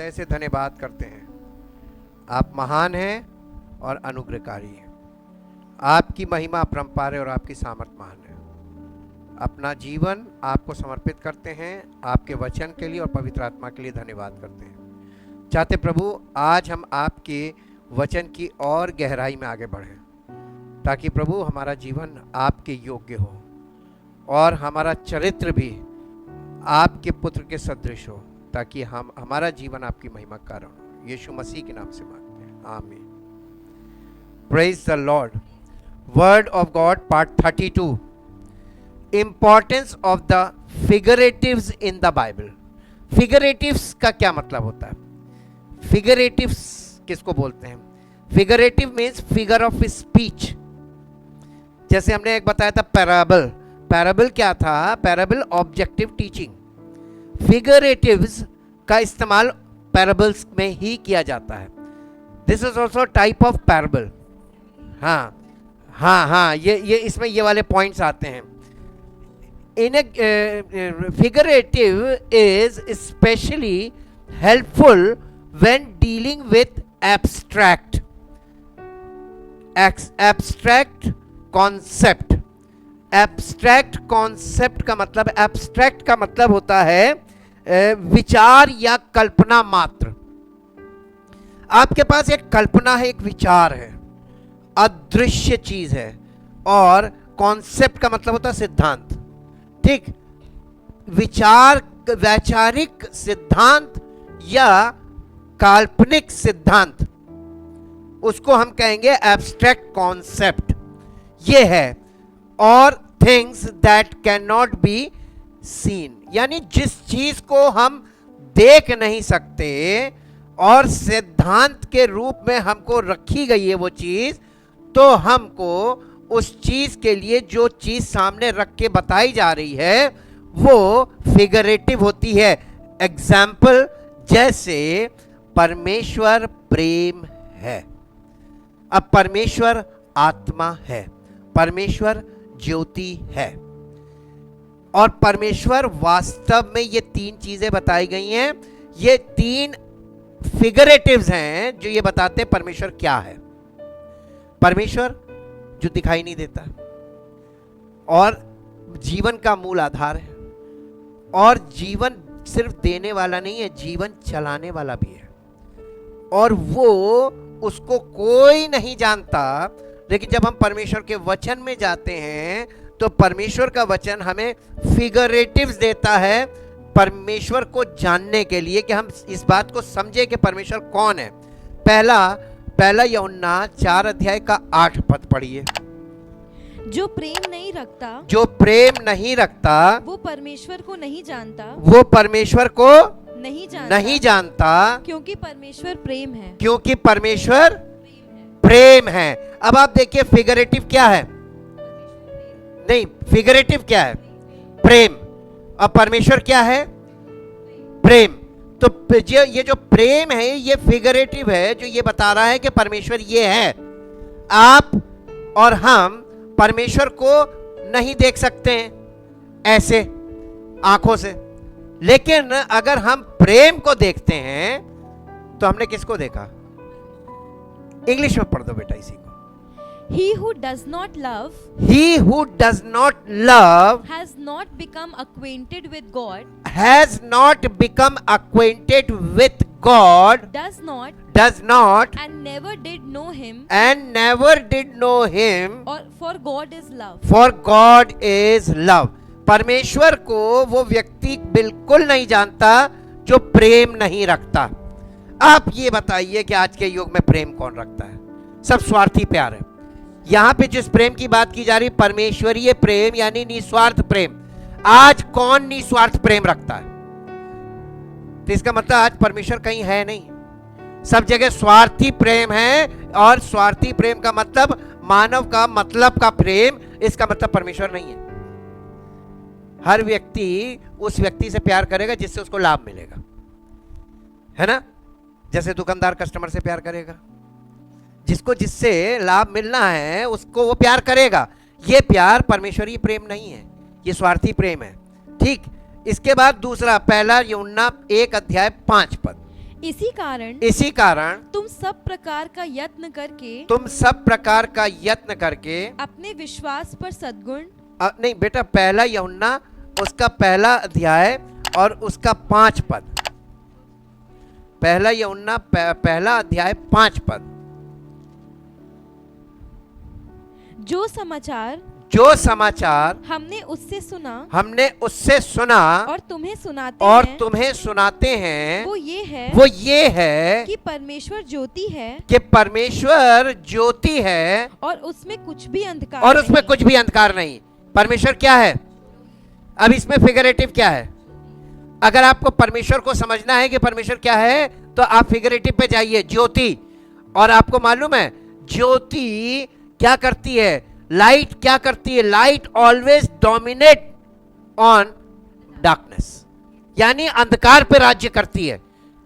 हृदय से धन्यवाद करते हैं। आप महान हैं और अनुग्रहकारी हैं। आपकी महिमा अपरंपार है और आपकी सामर्थ महान है। अपना जीवन आपको समर्पित करते हैं, आपके वचन के लिए और पवित्र आत्मा के लिए धन्यवाद करते हैं। चाहते प्रभु आज हम आपके वचन की और गहराई में आगे बढ़ें, ताकि प्रभु हमारा जीवन आपके योग्य हो और हमारा चरित्र भी आपके पुत्र के सदृश हो, ताकि हमारा जीवन आपकी महिमा का कारण हो। यीशु मसीह के नाम से मांगते हैं, आमीन। Praise the Lord. Word of God part 32, importance of the figuratives in the Bible. Figuratives का क्या मतलब होता है? फिगरेटिव्स किसको बोलते हैं? Figurative means figure of speech. जैसे हमने एक बताया था पैराबल। पैराबल क्या था? Parable objective teaching. फिगरेटिव्स का इस्तेमाल पैराबल्स में ही किया जाता है। This is also type of parable. हाँ, ये इसमें ये वाले पॉइंट्स आते हैं। In figurative is specially helpful when dealing with abstract concept. Abstract concept का मतलब, एब्स्ट्रैक्ट का मतलब होता है विचार या कल्पना मात्र। आपके पास एक कल्पना है, एक विचार है, अदृश्य चीज है। और कॉन्सेप्ट का मतलब होता है सिद्धांत। ठीक, विचार, वैचारिक सिद्धांत या काल्पनिक सिद्धांत, उसको हम कहेंगे एब्स्ट्रैक्ट कॉन्सेप्ट। ये है। और things that can not be seen, यानी जिस चीज को हम देख नहीं सकते और सिद्धांत के रूप में हमको रखी गई है वो चीज, तो हमको उस चीज के लिए जो चीज सामने रख के बताई जा रही है वो फिगरेटिव होती है। एग्जाम्पल, जैसे परमेश्वर प्रेम है। अब परमेश्वर आत्मा है, परमेश्वर ज्योति है, और परमेश्वर वास्तव में ये तीन चीजें बताई गई हैं। ये तीन फिगरेटिव्स हैं जो ये बताते हैं परमेश्वर क्या है। परमेश्वर जो दिखाई नहीं देता और जीवन का मूल आधार है, और जीवन सिर्फ देने वाला नहीं है, जीवन चलाने वाला भी है। और वो उसको कोई नहीं जानता। लेकिन जब हम परमेश्वर के वचन में जाते हैं तो परमेश्वर का वचन हमें फिगरेटिव्स देता है परमेश्वर को जानने के लिए, कि हम इस बात को समझे कि परमेश्वर कौन है। पहला यूहन्ना 4 अध्याय का 8 पद पढ़िए। जो प्रेम नहीं रखता, जो प्रेम नहीं रखता वो परमेश्वर को नहीं जानता, वो परमेश्वर को नहीं जानता, क्योंकि परमेश्वर प्रेम है। क्योंकि परमेश्वर प्रेम है। अब आप देखिए फिगरेटिव क्या है? नहीं, फिगरेटिव क्या है? प्रेम। अब परमेश्वर क्या है? प्रेम। तो ये जो प्रेम है ये फिगरेटिव है, जो ये बता रहा है कि परमेश्वर ये है। आप और हम परमेश्वर को नहीं देख सकते हैं ऐसे आंखों से, लेकिन अगर हम प्रेम को देखते हैं तो हमने किसको देखा? इंग्लिश में पढ़ दो बेटा इसी को। He who does not love has not become acquainted with God, does not and never did know him, or for God is love. परमेश्वर को वो व्यक्ति बिल्कुल नहीं जानता जो प्रेम नहीं रखता। आप ये बताइए कि आज के युग में प्रेम कौन रखता है? सब स्वार्थी प्यार है। यहां पे जिस प्रेम की बात की जा रही, परमेश्वरीय प्रेम यानी निस्वार्थ प्रेम। आज कौन निस्वार्थ प्रेम रखता है? तो इसका मतलब आज परमेश्वर कहीं है नहीं। सब जगह स्वार्थी प्रेम है, और स्वार्थी प्रेम का मतलब मानव का मतलब का प्रेम, इसका मतलब परमेश्वर नहीं है। हर व्यक्ति उस व्यक्ति से प्यार करेगा जिससे उसको लाभ मिलेगा, है ना? जैसे दुकानदार कस्टमर से प्यार करेगा, जिसको जिससे लाभ मिलना है उसको वो प्यार करेगा। ये प्यार परमेश्वरीय प्रेम नहीं है, ये स्वार्थी प्रेम है। ठीक, इसके बाद दूसरा, पहला यूहन्ना 1 अध्याय 5 पद। इसी कारण तुम सब प्रकार का यत्न करके अपने विश्वास पर सद्गुण नहीं बेटा, पहला यूहन्ना उसका पहला अध्याय और उसका 5 पद। पहला यूहन्ना पहला अध्याय 5 पद। जो समाचार हमने उससे सुना और तुम्हें सुनाते हैं वो ये है कि परमेश्वर ज्योति है और उसमें कुछ भी अंधकार नहीं। परमेश्वर क्या है? अब इसमें फिगरेटिव क्या है? अगर आपको परमेश्वर को समझना है कि परमेश्वर क्या है तो आप फिगरेटिव पे जाइए, ज्योति। और आपको मालूम है ज्योति क्या करती है? लाइट क्या करती है? Light always dominate on darkness, यानी अंधकार पे राज्य करती है।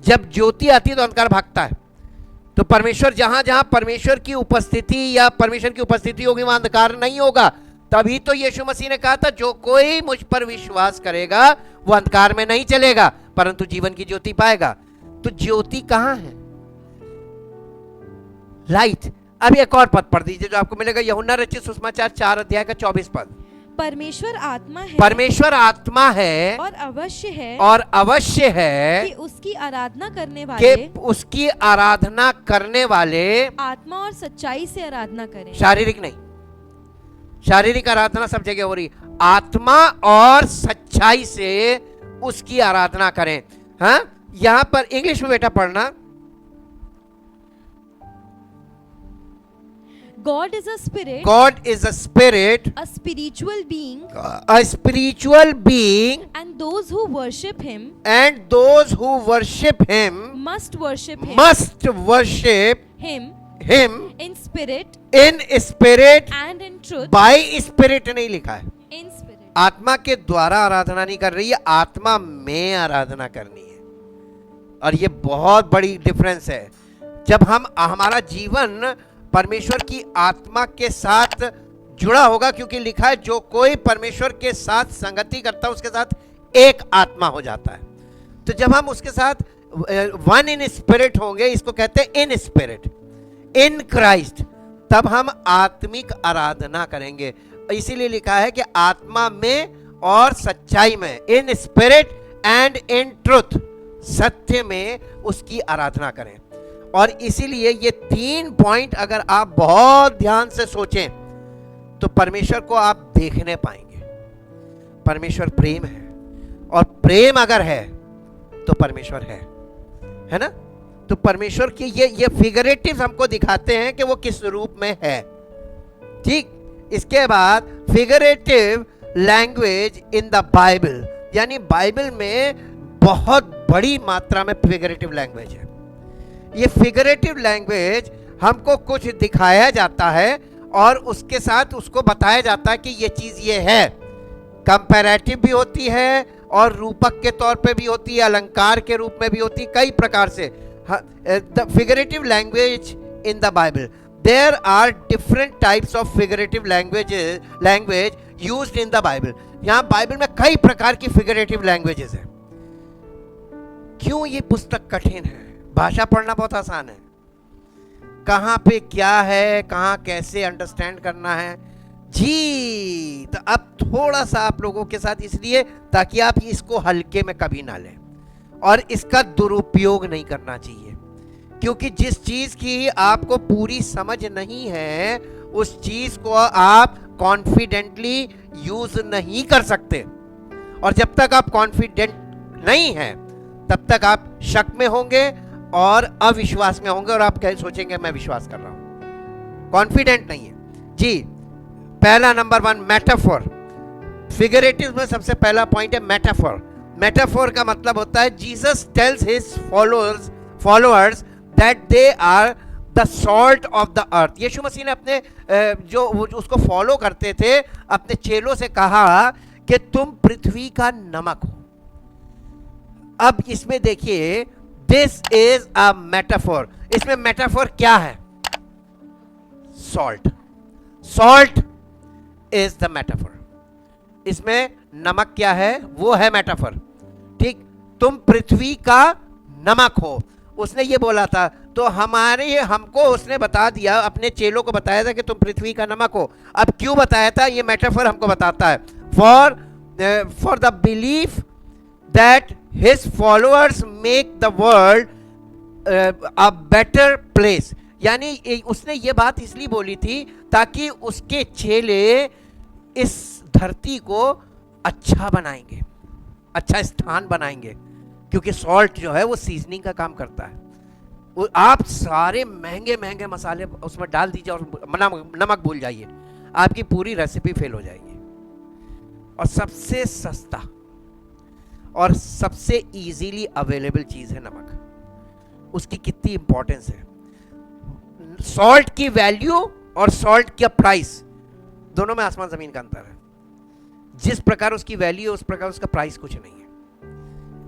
जब ज्योति आती है तो अंधकार भागता है। तो परमेश्वर जहां जहां परमेश्वर की उपस्थिति होगी वहां अंधकार नहीं होगा। तभी तो यीशु मसीह ने कहा था जो कोई मुझ पर विश्वास करेगा वो अंधकार में नहीं चलेगा परंतु जीवन की ज्योति पाएगा। तो ज्योति कहां है? लाइट। अब एक और पद पढ़ दीजिए जो आपको मिलेगा, यूहन्ना रचित सुसमाचार 4 अध्याय का 24 पद। परमेश्वर आत्मा है और अवश्य है कि उसकी आराधना करने वाले आत्मा और सच्चाई से आराधना करें। शारीरिक नहीं, शारीरिक आराधना सब जगह हो रही, आत्मा और सच्चाई से उसकी आराधना करें। हाँ, यहां पर इंग्लिश में बेटा पढ़ना। God is a spirit, a spiritual being, and those who worship him must worship him in spirit and in truth. by spirit नहीं लिखा है, in spirit. आत्मा के द्वारा आराधना नहीं कर रही है, आत्मा में आराधना करनी है। और ये बहुत बड़ी डिफरेंस है। जब हमारा जीवन परमेश्वर की आत्मा के साथ जुड़ा होगा, क्योंकि लिखा है जो कोई परमेश्वर के साथ संगति करता है उसके साथ एक आत्मा हो जाता है। तो जब हम उसके साथ वन इन स्पिरिट होंगे, इसको कहते हैं इन स्पिरिट, इन क्राइस्ट, तब हम आत्मिक आराधना करेंगे। इसीलिए लिखा है कि आत्मा में और सच्चाई में, in spirit and in truth, सत्य में उसकी आराधना करें। और इसीलिए ये 3 पॉइंट अगर आप बहुत ध्यान से सोचें तो परमेश्वर को आप देखने पाएंगे। परमेश्वर प्रेम है और प्रेम अगर है तो परमेश्वर है ना। तो परमेश्वर की ये फिगरेटिव हमको दिखाते हैं कि वो किस रूप में है। ठीक, इसके बाद figurative language in the Bible, यानी बाइबल में बहुत बड़ी मात्रा में फिगरेटिव लैंग्वेज है। ये फिगरेटिव लैंग्वेज हमको कुछ दिखाया जाता है और उसके साथ उसको बताया जाता है कि ये चीज ये है। कंपैरेटिव भी होती है और रूपक के तौर पे भी होती है, अलंकार के रूप में भी होती है, कई प्रकार से। The figurative language in the Bible, there are different types of figurative language used in the Bible. यहाँ बाइबल में कई प्रकार की फिगरेटिव लैंग्वेजेस है। क्यों ये पुस्तक कठिन है? भाषा पढ़ना बहुत आसान है, कहां पे क्या है, कहां कैसे अंडरस्टैंड करना है जी। तो अब थोड़ा सा आप लोगों के साथ इसलिए ताकि आप इसको हल्के में कभी ना लें और इसका दुरुपयोग नहीं करना चाहिए, क्योंकि जिस चीज की आपको पूरी समझ नहीं है उस चीज को आप कॉन्फिडेंटली यूज नहीं कर सकते। और जब तक आप कॉन्फिडेंट नहीं हैं तब तक आप शक में होंगे और अविश्वास में होंगे और आप सोचेंगे मैं विश्वास कर रहा हूं, कॉन्फिडेंट नहीं है जी। पहला नंबर 1 मेटाफोर। फिगरेटिव में सबसे पहला पॉइंट है मेटाफोर। मेटाफोर का मतलब होता है Jesus tells his followers that they are the salt of the earth. यीशु मसीह ने अपने जो उसको फॉलो करते थे अपने चेलों से कहा कि तुम पृथ्वी का नमक हो। अब इसमें देखिए, दिस इज अ मेटाफोर। इसमें मेटाफोर क्या है? Salt. Salt is the metaphor. इसमें नमक क्या है? वो है मेटाफोर। ठीक, तुम पृथ्वी का नमक हो। उसने ये बोला था, तो हमको उसने बता दिया, अपने चेलों को बताया था कि तुम पृथ्वी का नमक हो। अब क्यों बताया था, ये मेटाफर हमको बताता है, for the belief that his followers make the world a better place. यानी उसने ये बात इसलिए बोली थी ताकि उसके चेले इस धरती को अच्छा बनाएंगे, अच्छा स्थान बनाएंगे, क्योंकि सॉल्ट जो है वो सीजनिंग का काम करता है। आप सारे महंगे महंगे मसाले उसमें डाल दीजिए और नमक भूल जाइए, आपकी पूरी रेसिपी फेल हो जाएगी। और सबसे सस्ता और सबसे इजीली अवेलेबल चीज है नमक। उसकी कितनी इंपॉर्टेंस है। सॉल्ट की वैल्यू और सॉल्ट का प्राइस दोनों में आसमान जमीन का अंतर है। जिस प्रकार उसकी वैल्यू है उस प्रकार उसका प्राइस कुछ नहीं है।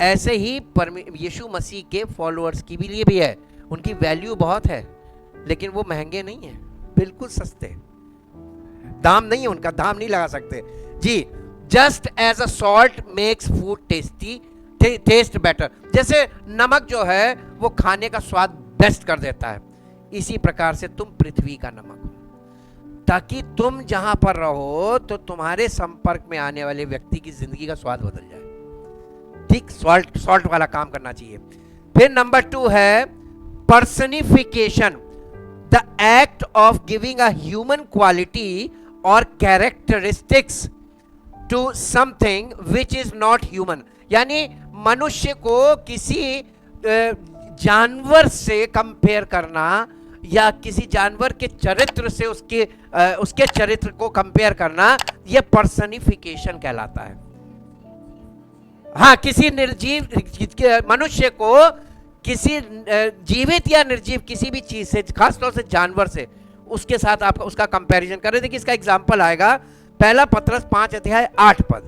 ऐसे ही यीशु मसीह के फॉलोअर्स की भी लिए भी है, उनकी वैल्यू बहुत है लेकिन वो महंगे नहीं है, बिल्कुल सस्ते, दाम नहीं है उनका, दाम नहीं लगा सकते जी। Just as a salt makes food taste better, जैसे नमक जो है वो खाने का स्वाद बेस्ट कर देता है, इसी प्रकार से तुम पृथ्वी का नमक हो, ताकि तुम जहां पर रहो तो तुम्हारे संपर्क में आने वाले व्यक्ति की जिंदगी का स्वाद बदल जाए। ठीक, सॉल्ट वाला काम करना चाहिए। फिर नंबर 2 है personification, the act of giving a human quality और characteristics to something which is not human. यानी मनुष्य को किसी जानवर से कंपेयर करना या किसी जानवर के चरित्र से उसके चरित्र को कंपेयर करना, यह पर्सनिफिकेशन कहलाता है। हाँ, किसी निर्जीव मनुष्य को किसी जीवित या निर्जीव किसी भी चीज से, खासतौर से जानवर से, उसके साथ आप उसका कंपैरिजन कर रहे थे। कि इसका एग्जांपल आएगा पहला पत्रस 5:8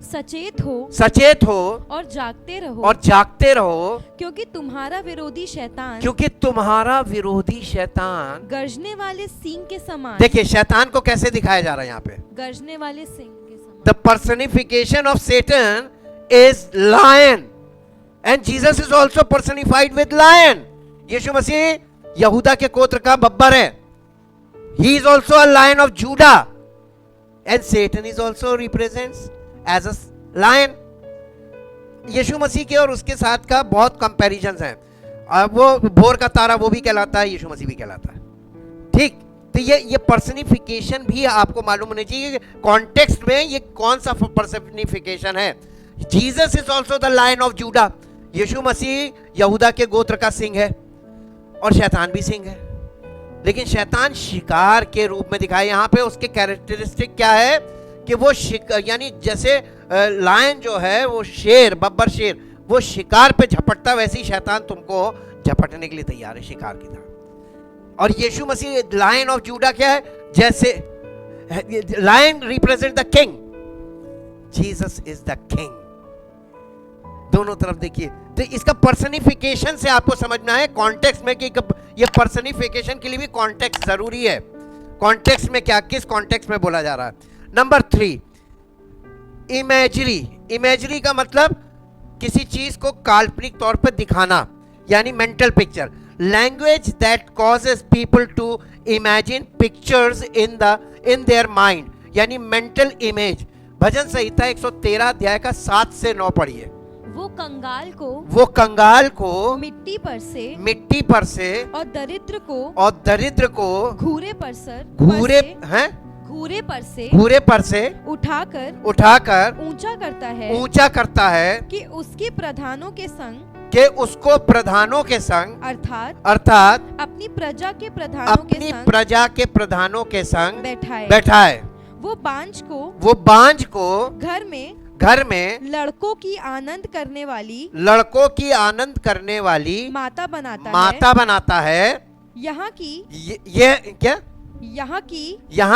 सचेत हो और जागते रहो क्योंकि तुम्हारा विरोधी शैतान गरजने वाले सींग के समान। देखिए शैतान को कैसे दिखाया जा रहा है यहाँ पे, गरजने वाले सींग के समान। The personification of Satan is lion and Jesus is also personified with lion. यीशु मसीह यहूदा के गोत्र का बब्बर है। He is also a lion of Judah and Satan is also represents as a lion. यीशु मसीह के और उसके साथ का बहुत कंपैरिजंस हैं। वो भोर का तारा वो भी कहलाता है, यीशु मसीह भी कहलाता है। ठीक, तो ये पर्सनिफिकेशन भी आपको मालूम होना चाहिए कॉन्टेक्स्ट में ये कौन सा पर्सनिफिकेशन है। Jesus is also the lion of Judah. यीशु मसीह यहूदा के गोत्र का सिंह है और शैतान भी सिंह है, लेकिन शैतान शिकार के रूप में दिखाया। यहाँ पे उसके कैरेक्टरिस्टिक क्या है कि वो यानी जैसे लायन जो है वो शेर, बब्बर शेर, वो शिकार पे झपटता, वैसे ही शैतान तुमको झपटने के लिए तैयार है शिकार की तरह। और Yeshu Masih lion of Judah क्या है, जैसे lion represent the king, Jesus is the king. दोनों तरफ देखिए, तो इसका पर्सनिफिकेशन से आपको समझना है कॉन्टेक्स्ट में कि ये पर्सनिफिकेशन के लिए भी कॉन्टेक्स्ट जरूरी है। कॉन्टेक्स्ट में क्या, किस कॉन्टेक्स्ट में बोला जा रहा है। Number 3 imagery. इमेजरी का मतलब किसी चीज को काल्पनिक तौर पर दिखाना, यानी mental picture. Language that causes people to imagine pictures in their mind, यानी मेंटल इमेज। भजन संहिता 113 अध्याय का 7 से 9 पढ़िए। वो कंगाल को मिट्टी पर से और दरिद्र को घूरे पर से उठाकर ऊंचा करता है कि उसको प्रधानों के संग अर्थात अपनी प्रजा के प्रधानों के संग बैठाए। वो बांझ को घर में लड़कों की आनंद करने वाली माता बनाता है। यहाँ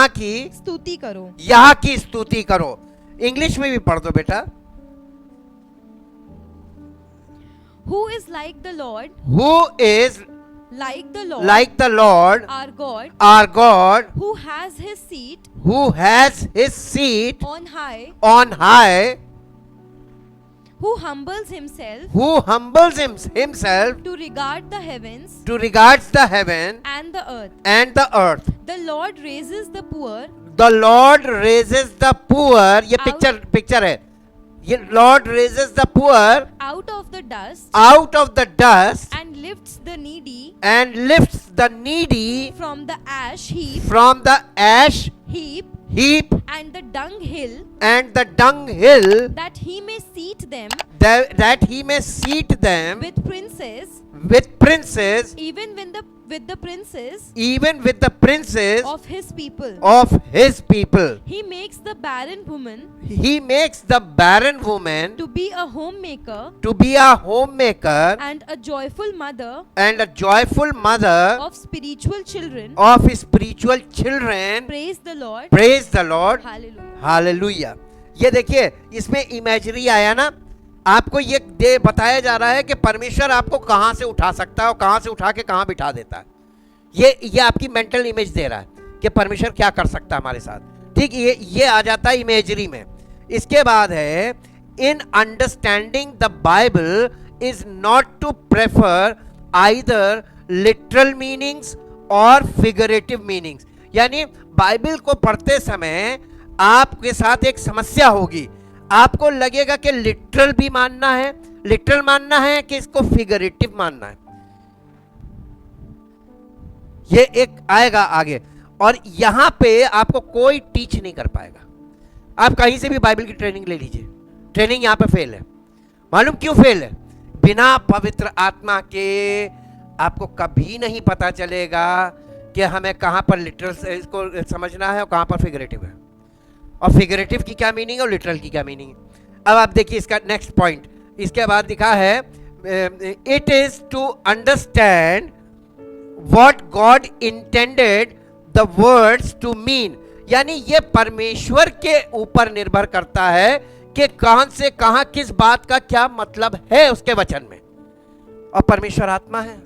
की स्तुति करो। इंग्लिश में भी पढ़ दो बेटा। Who is like the Lord our God who has his seat on high who humbles himself to regard the heavens and the earth. The Lord raises the poor ये पिक्चर है, ये Lord raises the poor out of the dust and lifts the needy from the ash heap and the dunghill that he may seat them with princes even with the princes of his people. He makes the barren woman to be a homemaker and a joyful mother of spiritual children. Praise the Lord. Hallelujah. ये देखिए, इसमें imagery आया ना, आपको ये बताया जा रहा है कि परमेश्वर आपको कहां से उठा सकता है और कहां से उठा के कहां बिठा देता है। ये आपकी मेंटल इमेज दे रहा है कि परमेश्वर क्या कर सकता है हमारे साथ। ठीक, ये आ जाता है इमेजरी में। इसके बाद है, in understanding the Bible is not to prefer either literal meanings और फिगरेटिव मीनिंग्स। यानी बाइबल को पढ़ते समय आपके साथ एक समस्या होगी, आपको लगेगा कि लिटरल भी मानना है, लिटरल मानना है कि इसको फिगरेटिव मानना है। ये एक आएगा आगे, और यहां पे आपको कोई टीच नहीं कर पाएगा। आप कहीं से भी बाइबल की ट्रेनिंग ले लीजिए, ट्रेनिंग यहां पे फेल है। मालूम क्यों फेल है? बिना पवित्र आत्मा के आपको कभी नहीं पता चलेगा कि हमें कहां पर लिटरल इसको समझना है और कहां पर फिगरेटिव है, और फिगरेटिव की क्या मीनिंग है और लिटरल की क्या मीनिंग है। अब आप देखिए इसका नेक्स्ट पॉइंट, इसके बाद लिखा है, it is to understand what God intended the words to mean. यानी ये परमेश्वर के ऊपर निर्भर करता है कि कहां से कहां किस बात का क्या मतलब है उसके वचन में। और परमेश्वर आत्मा है,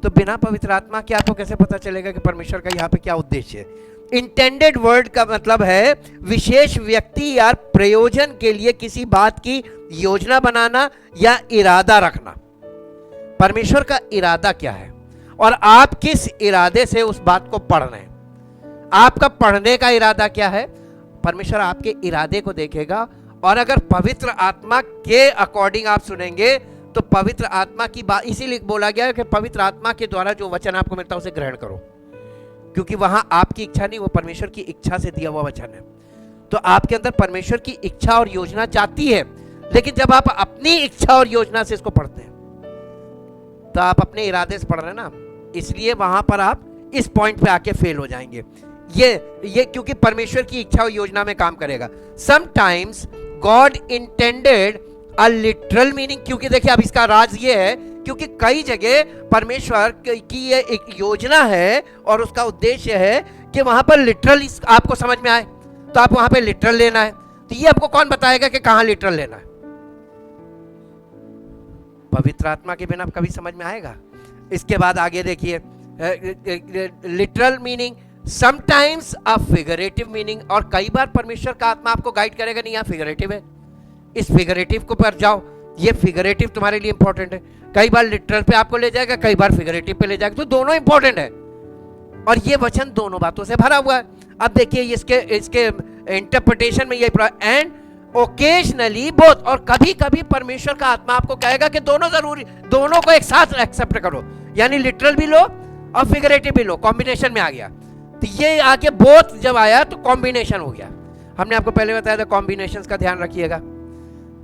तो बिना पवित्र आत्मा के आपको कैसे पता चलेगा कि परमेश्वर का यहाँ पे क्या उद्देश्य है। इंटेंडेड वर्ड का मतलब है विशेष व्यक्ति या प्रयोजन के लिए किसी बात की योजना बनाना या इरादा रखना। परमेश्वर का इरादा क्या है और आप किस इरादे से उस बात को पढ़ रहे हैं। आपका पढ़ने का इरादा क्या है, परमेश्वर आपके इरादे को देखेगा, और अगर पवित्र आत्मा के अकॉर्डिंग आप सुनेंगे तो पवित्र आत्मा की बात, इसीलिए बोला गया है कि पवित्र आत्मा के द्वारा जो वचन आपको मिलता है उसे ग्रहण करो, क्योंकि वहां आपकी इच्छा नहीं, वो परमेश्वर की इच्छा से दिया हुआ वचन है। तो आपके अंदर परमेश्वर की इच्छा और योजना जाती है, लेकिन जब आप अपनी इच्छा और योजना से इसको पढ़ते हैं तो आप अपने इरादे से पढ़ रहे हैं ना, इसलिए वहां पर आप इस पॉइंट पे आके फेल हो जाएंगे। ये क्योंकि परमेश्वर की इच्छा और योजना में काम करेगा। समटाइम्स गॉड इंटेंडेड अ लिटरल मीनिंग, क्योंकि देखिए अब इसका राज ये है, क्योंकि कई जगह परमेश्वर की ये एक योजना है और उसका उद्देश्य है कि वहां पर लिटरल आपको समझ में आए, तो आप वहां पे लिटरल लेना है। तो ये आपको कौन बताएगा कि कहां लिटरल लेना है? पवित्र आत्मा के बिना कभी समझ में आएगा। इसके बाद आगे देखिए, literal meaning, sometimes a figurative meaning, और कई बार परमेश्वर का आत्मा आपको गाइड करेगा, नहीं यहाँ फिगरेटिव है, इस फिगरेटिव को पर जाओ, ये फिगरेटिव तुम्हारे लिए इंपॉर्टेंट है। कई बार लिटरल पे आपको ले जाएगा, कई बार फिगरेटिव पे ले जाएगा, तो दोनों इंपॉर्टेंट है, और ये वचन दोनों बातों से भरा हुआ है। अब देखिए इसके इंटरप्रिटेशन में ये, एंड ओकेजनली बोथ, और कभी कभी परमेश्वर का आत्मा आपको कहेगा कि दोनों जरूरी, दोनों को एक साथ एक्सेप्ट करो, यानी लिटरल भी लो और फिगरेटिव भी लो, कॉम्बिनेशन में आ गया। तो ये आके बोथ जब आया तो कॉम्बिनेशन हो गया। हमने आपको पहले बताया था कॉम्बिनेशंस का ध्यान रखिएगा,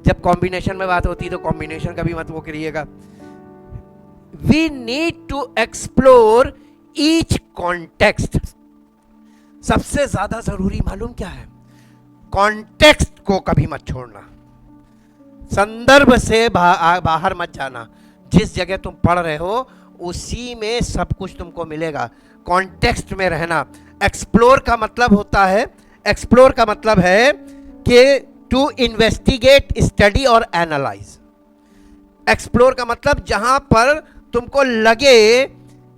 जब कॉम्बिनेशन में बात होती है तो कॉम्बिनेशन का भी मत वो करिएगा। We need to explore each context. सबसे ज्यादा जरूरी मालूम क्या है? कॉन्टेक्स्ट को कभी मत छोड़ना, संदर्भ से बाहर मत जाना। जिस जगह तुम पढ़ रहे हो उसी में सब कुछ तुमको मिलेगा, कॉन्टेक्स्ट में रहना। एक्सप्लोर का मतलब होता है, एक्सप्लोर का मतलब है कि टू इन्वेस्टिगेट, स्टडी और एनालाइज। एक्सप्लोर का मतलब जहां पर तुमको लगे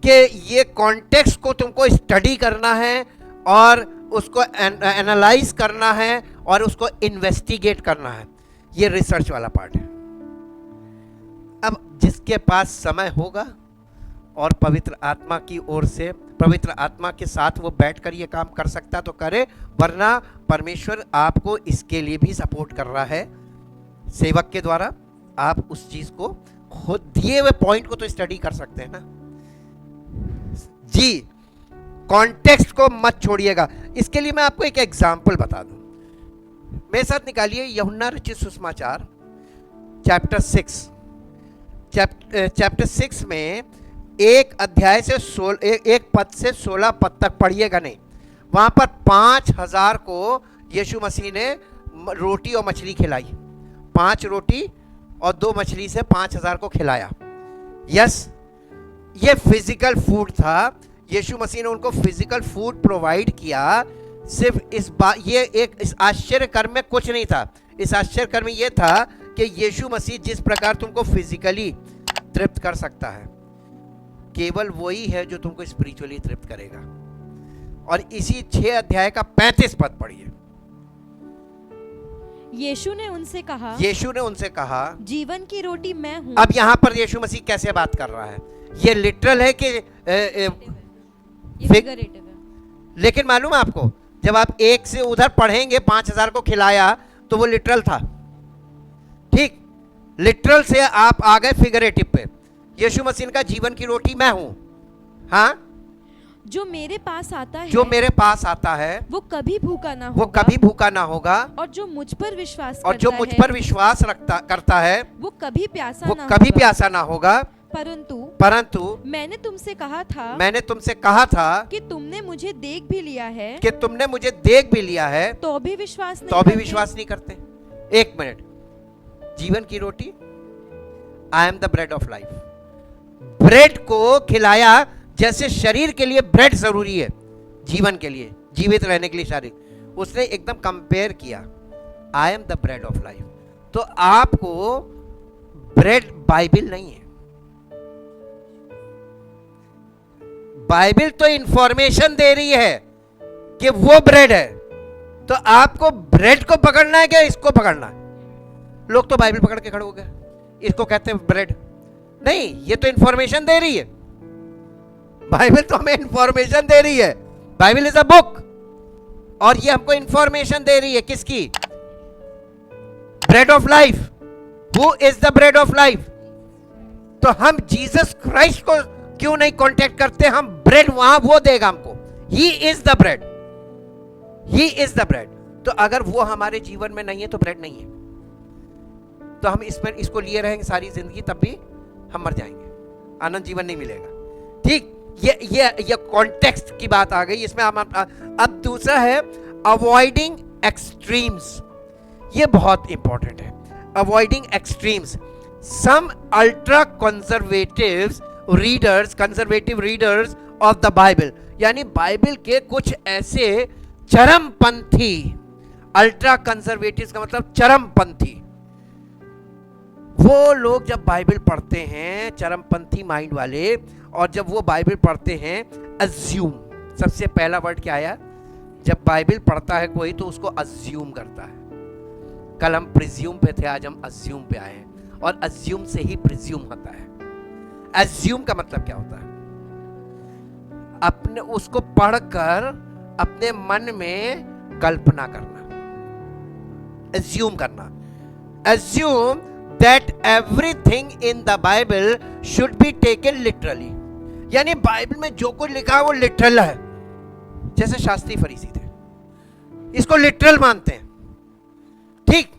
कि ये कॉन्टेक्स्ट को तुमको स्टडी करना है और उसको एनालाइज करना है और उसको इन्वेस्टिगेट करना है, ये रिसर्च वाला पार्ट है। अब जिसके पास समय होगा और पवित्र आत्मा की ओर से, पवित्र आत्मा के साथ वो बैठकर ये काम कर सकता तो करे, वरना परमेश्वर आपको इसके लिए भी सपोर्ट कर रहा है सेवक के द्वारा। आप उस चीज को खुद दिए हुए पॉइंट को तो स्टडी कर सकते हैं ना जी। कॉन्टेक्स्ट को मत छोड़िएगा। इसके लिए मैं आपको एक एग्जाम्पल बता दूं। मेरे साथ निकालिए यूहन्ना रचित सुसमाचार चैप्टर 6। चैप्टर 6 में एक अध्याय से एक पद से 16 पद तक पढ़िएगा नहीं। वहां पर 5000 को यीशु मसीह ने रोटी और मछली खिलाई। 5 रोटी और 2 मछली से 5000 को खिलाया। यस, ये फिजिकल फूड था। यीशु मसीह ने उनको फिजिकल फूड प्रोवाइड किया। सिर्फ ये एक इस आश्चर्य कर्म में कुछ नहीं था। इस आश्चर्य कर्म में ये था कि यीशु मसीह जिस प्रकार तुमको फिजिकली तृप्त कर सकता है, केवल वही है जो तुमको स्पिरिचुअली तृप्त करेगा। और इसी 6 अध्याय का 35 पद पढ़िए। यीशु ने उनसे कहा, जीवन की रोटी मैं हूं। अब यहाँ पर यीशु मसीह कैसे बात कर रहा है? ये लिटरल है कि फिगरेटिव है? लेकिन मालूम है आपको, जब आप एक से उधर पढ़ेंगे 5000 को खिलाया तो वो लिटरल था। ठीक, लिटरल से आप आ गए फिगरेटिव पे। यीशु मसीह का जीवन की रोटी मैं हूं। हाँ, जो मेरे पास आता है वो कभी भूखा ना होगा, और जो मुझ पर विश्वास करता है वो कभी प्यासा ना होगा। परंतु मैंने तुमसे कहा था कि तुमने मुझे देख भी लिया है तो भी विश्वास नहीं करते। एक मिनट, जीवन की रोटी, I am the bread of life. Bread को खिलाया जैसे शरीर के लिए ब्रेड जरूरी है, जीवन के लिए, जीवित रहने के लिए शरीर, उसने एकदम कंपेयर किया, आई am the bread of life. तो आपको ब्रेड बाइबल नहीं है। बाइबल तो इंफॉर्मेशन दे रही है कि वो ब्रेड है, तो आपको ब्रेड को पकड़ना है क्या इसको पकड़ना है? लोग तो बाइबल पकड़ के खड़े हो गए, इसको कहते हैं ब्रेड। नहीं, ये तो इंफॉर्मेशन दे रही है। बाइबल तो हमें इंफॉर्मेशन दे रही है। बाइबल इज अ बुक, और ये हमको इंफॉर्मेशन दे रही है किसकी? Bread of life. Who is the bread of life? तो हम जीसस क्राइस्ट को क्यों नहीं कांटेक्ट करते? हम ब्रेड वहां वो देगा हमको। He is the bread, he is the bread. तो अगर वो हमारे जीवन में नहीं है तो ब्रेड नहीं है। तो हम इसको लिए रहेंगे सारी जिंदगी, तब भी हम मर जाएंगे, आनंद जीवन नहीं मिलेगा। ठीक, ये कॉन्टेक्स्ट की बात आ गई इसमें। अब दूसरा है अवॉइडिंग एक्सट्रीम्स। ये बहुत इंपॉर्टेंट है, avoiding extremes. Some ultra conservative readers of the Bible, यानी बाइबल के कुछ ऐसे चरमपंथी, अल्ट्रा कंजर्वेटिव का मतलब चरमपंथी, वो लोग जब बाइबल पढ़ते हैं, चरमपंथी माइंड वाले, और जब वो बाइबल पढ़ते हैं, अज्यूम, सबसे पहला वर्ड क्या आया? जब बाइबल पढ़ता है कोई तो उसको अज्यूम करता है। कल हम प्रिज्यूम पे थे, आज हम अज्यूम पे आए हैं, और अज्यूम से ही प्रिज्यूम होता है। अज्यूम का मतलब क्या होता है? अपने उसको पढ़कर अपने मन में कल्पना करना, अज्यूम करना। Assume that everything in the Bible should be taken literally, यानी बाइबल में जो कुछ लिखा है वो लिटरल है। जैसे शास्त्री फरीसी थे, इसको लिटरल मानते हैं। ठीक,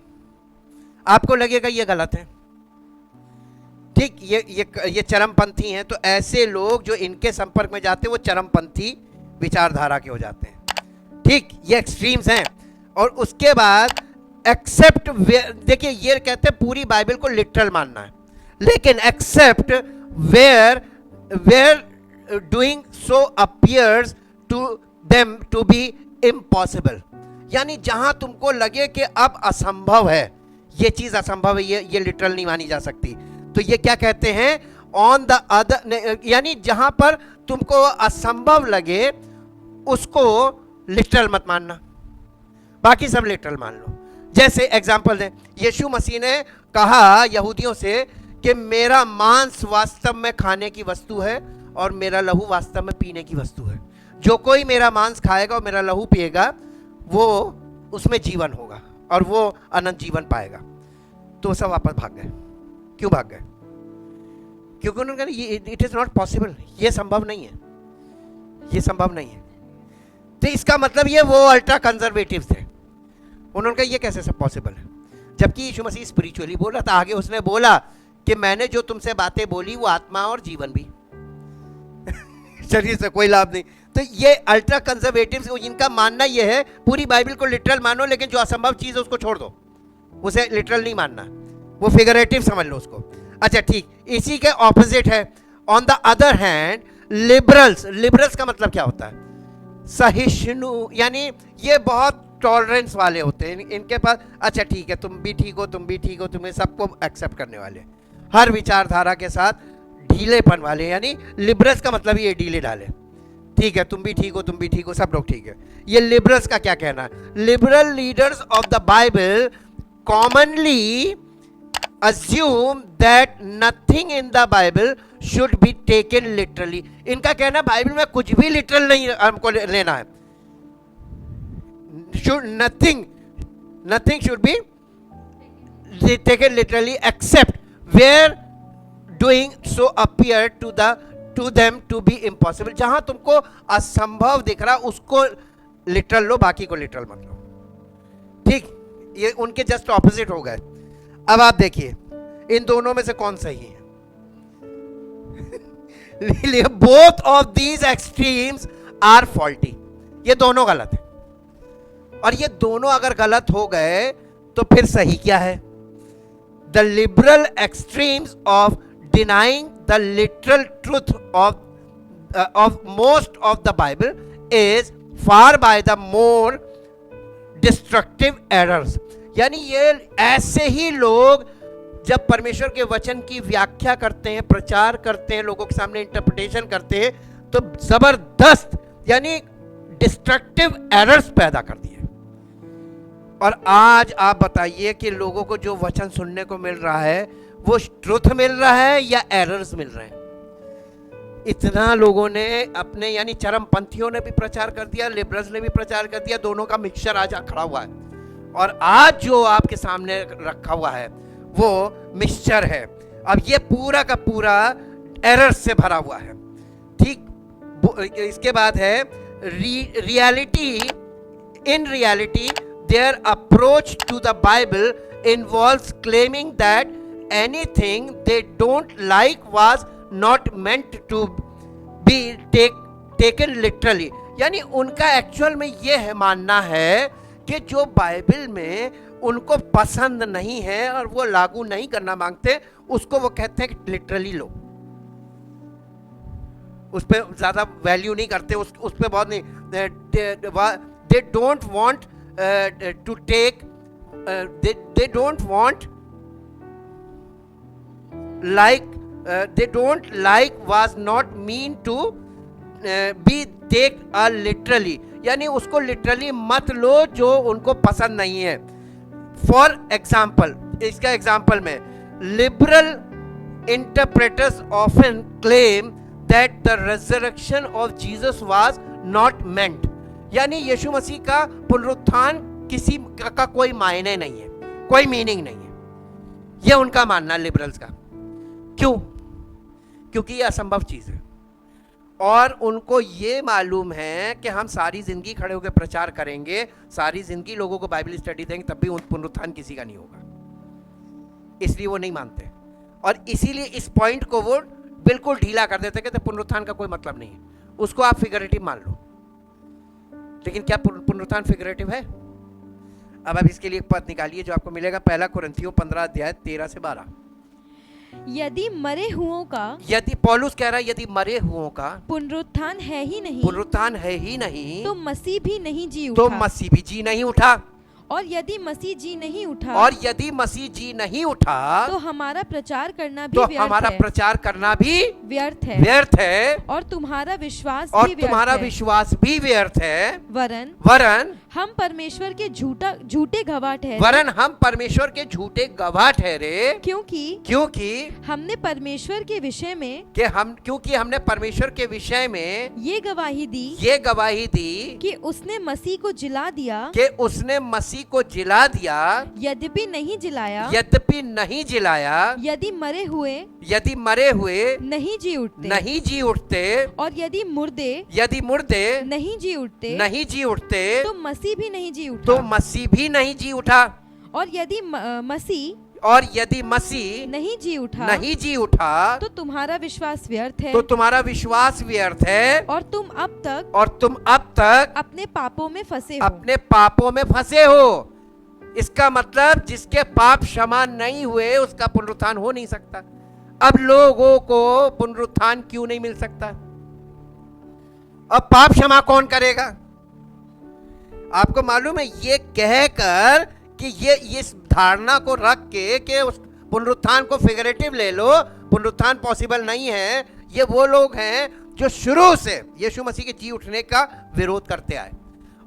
आपको लगेगा ये गलत है। ठीक, ये चरमपंथी हैं। तो ऐसे लोग जो इनके संपर्क में जाते हैं वो चरमपंथी विचारधारा के हो जाते हैं। ठीक, ये एक्सट्रीम्स हैं। और उसके बाद एक्सेप्ट, देखिए ये कहते हैं पूरी बाइबल को लिटरल मानना है, लेकिन except where doing so appears to them to be impossible, यानी जहां तुमको लगे कि अब असंभव है, ये चीज असंभव है, ये लिटरल नहीं मानी जा सकती। तो ये क्या कहते हैं? ऑन द अदर, यानी जहां पर तुमको असंभव लगे उसको लिटरल मत मानना, बाकी सब लिटरल मान लो। जैसे एग्जाम्पल दें, यीशु मसीह ने कहा यहूदियों से कि मेरा मांस वास्तव में खाने की वस्तु है और मेरा लहू वास्तव में पीने की वस्तु है। जो कोई मेरा मांस खाएगा और मेरा लहू पिएगा वो उसमें जीवन होगा और वो अनंत जीवन पाएगा। तो वो सब वापस भाग गए। क्यों भाग गए? क्योंकि उन्होंने कहा ये इट इज नॉट पॉसिबल, ये संभव नहीं है, ये संभव नहीं है। तो इसका मतलब ये वो अल्ट्रा कंजर्वेटिव थे। उन्होंने कहा ये कैसे सब पॉसिबल है, जबकि यीशु मसीह स्पिरिचुअली बोल रहा था। आगे उसने बोला कि मैंने जो तुमसे बातें बोली वो आत्मा और जीवन भी शरीर से कोई लाभ नहीं। तो ये अल्ट्रा कंजर्वेटिव, इनका मानना ये है पूरी बाइबल को लिटरल मानो, लेकिन जो असंभव चीज है उसको छोड़ दो, उसे लिटरल नहीं मानना, वो फिगरेटिव समझ लो उसको। अच्छा ठीक, इसी के ऑपोजिट है on the other hand liberals. Liberals का मतलब क्या होता है? सहिष्णु, यानी ये बहुत टॉलरेंस वाले होते हैं। इनके पास अच्छा ठीक है, तुम भी ठीक हो, तुम भी ठीक हो, तुम्हें सबको एक्सेप्ट करने वाले, हर विचारधारा के साथ ढीलेपन वाले, यानी लिबरल्स का मतलब ये ढीले ढाले। ठीक है, तुम भी ठीक हो, तुम भी ठीक हो, सब लोग ठीक है। ये लिबरल्स का क्या कहना है? Liberal leaders of the Bible commonly assume that nothing in the Bible should be taken literally. इनका कहना बाइबल में कुछ भी लिटरल नहीं हमको लेना है। nothing should be taken literally except where doing so appear to them to be impossible. जहां तुमको असंभव दिख रहा उसको लिटरल लो, बाकी को लिटरल मत लो। ठीक, ये उनके जस्ट ऑपोजिट हो गए। अब आप देखिए इन दोनों में से कौन सही है? Both of these extremes are faulty. ये दोनों गलत है, और ये दोनों अगर गलत हो गए तो फिर सही क्या है? The liberal extremes of denying the literal truth of most of the Bible is far by the more destructive errors. यानी ये ऐसे ही लोग जब परमेश्वर के वचन की व्याख्या करते हैं, प्रचार करते हैं, लोगों के सामने इंटरप्रिटेशन करते हैं, तो जबरदस्त यानी डिस्ट्रक्टिव एरर्स पैदा कर दिए। और आज आप बताइए कि लोगों को जो वचन सुनने को मिल रहा है वो ट्रुथ मिल रहा है या एरर्स मिल रहे हैं? इतना लोगों ने अपने, यानी चरमपंथियों ने भी प्रचार कर दिया, लिबरल्स ने भी प्रचार कर दिया, दोनों का मिक्सचर आज खड़ा हुआ है। और आज जो आपके सामने रखा हुआ है वो मिक्सचर है। अब ये पूरा का पूरा एरर से भरा हुआ है। ठीक, इसके बाद है reality. In reality their approach to the Bible involves claiming that anything they don't like was not meant to be taken literally. यानी उनका एक्चुअल में ये है मानना है कि जो बाइबल में उनको पसंद नहीं है और वो लागू नहीं करना मांगते, उसको वो कहते हैं कि लिटरली लो, उस पर ज्यादा वैल्यू नहीं करते, उस पर बहुत नहीं। They don't want to take, they don't want like, they don't like was not mean to be take a literally. यानी उसको लिटरली मत लो जो उनको पसंद नहीं है। फॉर एग्जाम्पल, इसका एग्जाम्पल में liberal interpreters often claim that the resurrection of Jesus was not मेंट। यानी यीशु मसीह का पुनरुत्थान किसी का कोई मायने नहीं है, कोई मीनिंग नहीं है। यह उनका मानना लिबरल्स का। क्यों? क्योंकि यह असंभव चीज है और उनको ये मालूम है कि हम सारी जिंदगी खड़े होकर प्रचार करेंगे, सारी जिंदगी लोगों को बाइबल स्टडी देंगे, तब भी उन पुनरुत्थान किसी का नहीं होगा। इसलिए वो नहीं मानते और इसीलिए इस पॉइंट को वो बिल्कुल ढीला कर देते कि पुनरुत्थान का कोई मतलब नहीं है, उसको आप फिगरेटिव मान लो। लेकिन क्या पुनरुत्थान फिगरेटिव है? अब आप इसके लिए एक पद निकालिए जो आपको मिलेगा 1 कुरिन्थियों 15 अध्याय 13 से 12। यदि मरे हुओं का, यदि पौलुस कह रहा है यदि मरे हुओं का पुनरुत्थान है ही नहीं, पुनरुत्थान है ही नहीं, तो मसीह भी नहीं जी उठा, तो मसीह भी जी नहीं उठा। और यदि मसीह जी नहीं उठा, और यदि मसीह जी नहीं उठा, तो हमारा प्रचार करना भी तो व्यर्थ हमारा है, प्रचार करना भी व्यर्थ है, व्यर्थ है, और तुम्हारा विश्वास और भी व्यर्थ तुम्हारा है, विश्वास भी व्यर्थ है। वरन वरन हम परमेश्वर के झूठे गवाह ठहरे, वरन हम परमेश्वर के झूठे गवाह ठहरे, क्योंकि हमने परमेश्वर के विषय में क्योंकि हमने परमेश्वर के विषय में ये गवाही दी कि उसने मसीह को जिला दिया, यद्यपि नहीं जिलाया, यदि मरे हुए नहीं जी उठते, और यदि मुर्दे नहीं जी उठते, तो मसीह भी नहीं जी उठा, और यदि मसीह नहीं जी उठा, तो तुम्हारा विश्वास व्यर्थ है, और तुम अब तक अपने पापों में फंसे हो। इसका मतलब जिसके पाप क्षमा नहीं हुए उसका पुनरुत्थान हो नहीं सकता। अब लोगों को पुनरुत्थान क्यों नहीं मिल सकता? अब पाप क्षमा कौन करेगा? आपको मालूम है, ये कहकर कि ये इस धारणा को रख के कि उस पुनरुत्थान को फिगरेटिव ले लो, पुनरुत्थान पॉसिबल नहीं है, ये वो लोग हैं जो शुरू से यीशु मसीह के जी उठने का विरोध करते आए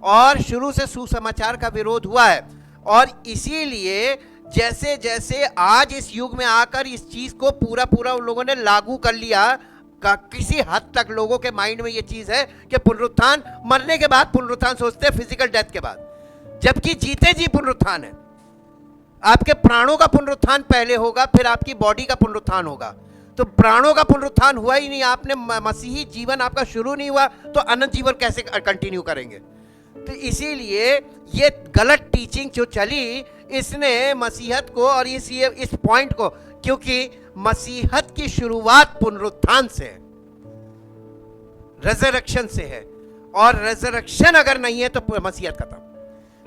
और शुरू से सुसमाचार का विरोध हुआ है। और इसीलिए जैसे जैसे आज इस युग में आकर इस चीज को पूरा उन लोगों ने लागू कर लिया, किसी हद तक लोगों के माइंड में ये चीज है कि पुनरुत्थान, मरने के बाद पुनरुत्थान सोचते हैं फिजिकल डेथ के बाद, जबकि जीते जी पुनरुत्थान है। आपके प्राणों का पुनरुत्थान पहले होगा, फिर आपकी बॉडी का पुनरुत्थान होगा। तो प्राणों का पुनरुत्थान हुआ ही नहीं, आपने मसीही जीवन आपका शुरू नहीं हुआ, तो अनंत जीवन कैसे कंटिन्यू करेंगे? तो इसीलिए ये गलत टीचिंग जो चली, इसने मसीहत को और इस पॉइंट को, क्योंकि मसीहत की शुरुआत पुनरुत्थान से है, रेजरेक्शन से है, और रेजरेक्शन अगर नहीं है तो मसीहत खत्म।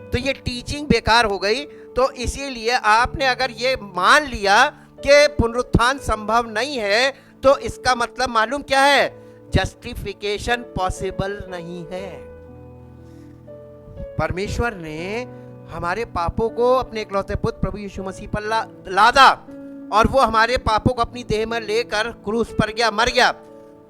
तो ये टीचिंग बेकार हो गई। तो इसीलिए आपने अगर ये मान लिया कि पुनरुत्थान संभव नहीं है, तो इसका मतलब मालूम क्या है? जस्टिफिकेशन पॉसिबल नहीं है। परमेश्वर ने हमारे पापों को अपने इकलौते पुत्र प्रभु यीशु मसीह पर लादा, और वो हमारे पापों को अपनी देह में लेकर क्रूस पर गया, मर गया,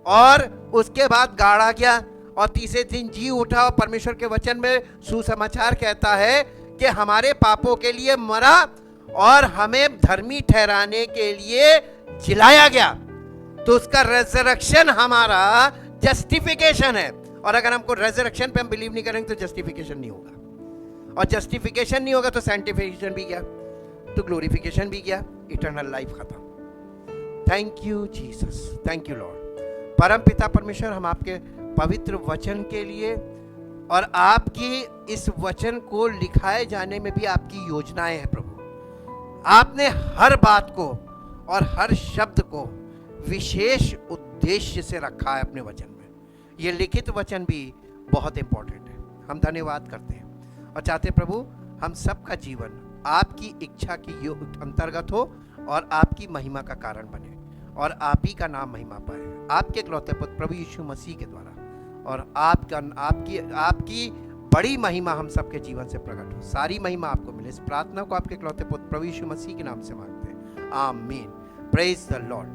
और उसके बाद गाड़ा गया, और तीसरे दिन जी उठा। और परमेश्वर के वचन में सुसमाचार कहता है कि हमारे पापों के लिए मरा और हमें धर्मी ठहराने के लिए जिलाया गया। तो उसका रेजरेक्शन हमारा जस्टिफिकेशन है। और अगर हमको रेजरेक्शन पे हम बिलीव नहीं करेंगे तो जस्टिफिकेशन नहीं होगा, और जस्टिफिकेशन नहीं होगा तो सैंक्टिफिकेशन भी गया, तो ग्लोरिफिकेशन भी गया, इटर्नल लाइफ खत्म। Thank you Jesus, thank you Lord. परम पिता परमेश्वर, हम आपके पवित्र वचन के लिए और आपकी इस वचन को लिखाए जाने में भी आपकी योजनाएं हैं प्रभु। आपने हर बात को और हर शब्द को विशेष उद्देश्य से रखा है अपने वचन में। ये लिखित वचन भी बहुत इंपॉर्टेंट है। हम धन्यवाद करते हैं और चाहते प्रभु हम सबका जीवन आपकी इच्छा की अंतर्गत हो और आपकी महिमा का कारण बने, और आप ही का नाम महिमा पाए आपके इकलौते पुत्र प्रभु यीशु मसीह के द्वारा, और आपकी बड़ी महिमा हम सबके जीवन से प्रकट हो। सारी महिमा आपको मिले। इस प्रार्थना को आपके इकलौते पुत्र प्रभु यीशु मसीह के नाम से मांगते हैं, आमीन। Praise the Lord.